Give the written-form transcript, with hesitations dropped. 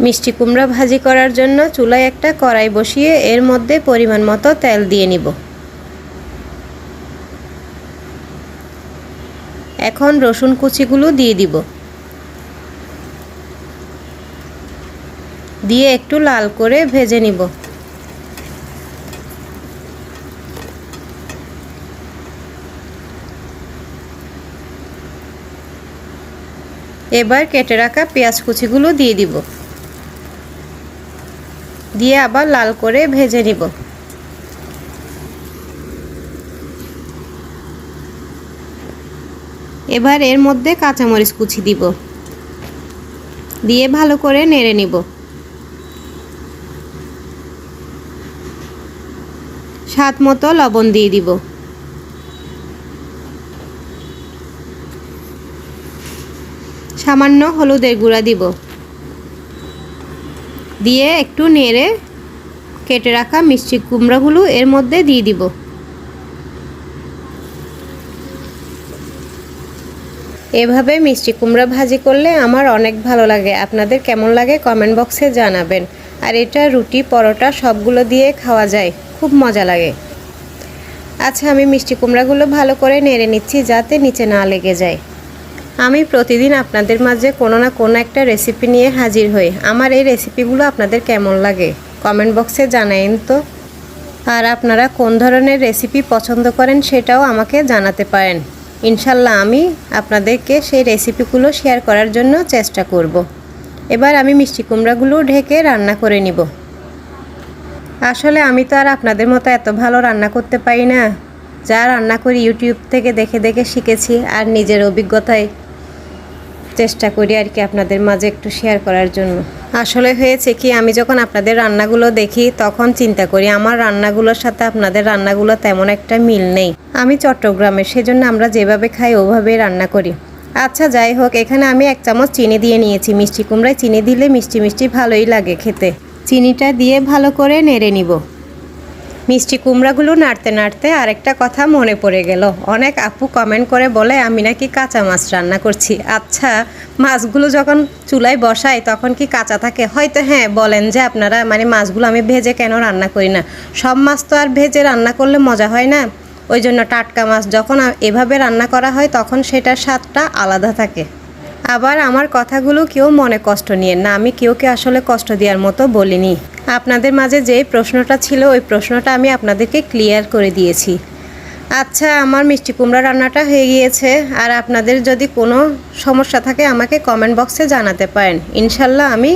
মিষ্টি কুমড়া ভাজি করার জন্য চুলায় একটা কড়াই বসিয়ে এর মধ্যে পরিমাণ মতো তেল দিয়ে নিব। এখন রসুন কুচিগুলো দিয়ে দিব, দিয়ে একটু লাল করে ভেজে নিব। এবার কেটে রাখা পেঁয়াজ কুচিগুলো দিয়ে দিব, দিয়ে আবার লাল করে ভেজে নিব। এবার এর মধ্যে কাঁচামরিচ কুচি দিব, দিয়ে ভালো করে নেড়ে নিব। স্বাদ মতো লবণ দিয়ে দিব, সামান্য হলুদের গুঁড়া দিব, দিয়ে একটু নেড়ে কেটে রাখা মিষ্টি কুমড়াগুলো এর মধ্যে দিয়ে দিব। এভাবে মিষ্টি কুমড়া ভাজি করলে আমার অনেক ভালো লাগে। আপনাদের কেমন লাগে কমেন্ট বক্সে জানাবেন। আর এটা রুটি পরোটা সবগুলো দিয়ে খাওয়া যায়, খুব মজা লাগে। আচ্ছা, আমি মিষ্টি কুমড়াগুলো ভালো করে নেড়ে নিচ্ছি যাতে নিচে না লেগে যায়। আমি প্রতিদিন আপনাদের মাঝে কোনো না কোনো একটা রেসিপি নিয়ে হাজির হই। আমার এই রেসিপিগুলো আপনাদের কেমন লাগে কমেন্ট বক্সে জানাবেন তো। আর আপনারা কোন ধরনের রেসিপি পছন্দ করেন সেটাও আমাকে জানাতে পারেন। ইনশাল্লাহ আমি আপনাদেরকে সেই রেসিপিগুলো শেয়ার করার জন্য চেষ্টা করব। এবার আমি মিষ্টি কুমড়াগুলো ঢেকে রান্না করে নিব। আসলে আমি তো আর আপনাদের মতো এত ভালো রান্না করতে পারি না। যা রান্না করি ইউটিউব থেকে দেখে দেখে শিখেছি, আর নিজের অভিজ্ঞতায় চেষ্টা করি আর কি আপনাদের মাঝে একটু শেয়ার করার জন্য। আসলে হয়েছে কি, আমি যখন আপনাদের রান্নাগুলো দেখি তখন চিন্তা করি আমার রান্নাগুলোর সাথে আপনাদের রান্নাগুলো তেমন একটা মিল নেই। আমি চট্টগ্রামের, সেজন্য আমরা যেভাবে খাই ওভাবেই রান্না করি। আচ্ছা যাই হোক, এখানে আমি 1 চামচ চিনি দিয়ে নিয়েছি। মিষ্টি কুমড়ায় চিনি দিলে মিষ্টি মিষ্টি ভালোই লাগে খেতে। চিনিটা দিয়ে ভালো করে নেড়ে নিব। মিষ্টি কুমড়াগুলো নাড়তে নাড়তে আরেকটা কথা মনে পড়ে গেল। অনেক আপু কমেন্ট করে বলে আমি নাকি কাঁচা মাছ রান্না করছি। আচ্ছা, মাছগুলো যখন চুলায় বসাই তখন কি কাঁচা থাকে? হয়তো হ্যাঁ, বলেন যে আপনারা মানে মাছগুলো আমি ভেজে কেন রান্না করি না। সব মাছ তো আর ভেজে রান্না করলে মজা হয় না। ওই জন্য টাটকা মাছ যখন এভাবে রান্না করা হয় তখন সেটার স্বাদটা আলাদা থাকে। আবার আমার কথাগুলো কেউ মনে কষ্ট নিয়ে না, আমি কেউকে আসলে কষ্ট দেওয়ার মতো বলিনি। আপনাদের মাঝে যেই প্রশ্নটা ছিল ওই প্রশ্নটা আমি আপনাদেরকে ক্লিয়ার করে দিয়েছি। আচ্ছা, আমার মিষ্টি কুমড়া রান্নাটা হয়ে গিয়েছে। আর আপনাদের যদি কোনো সমস্যা থাকে আমাকে কমেন্ট বক্সে জানাতে পারেন। ইনশাল্লাহ আমি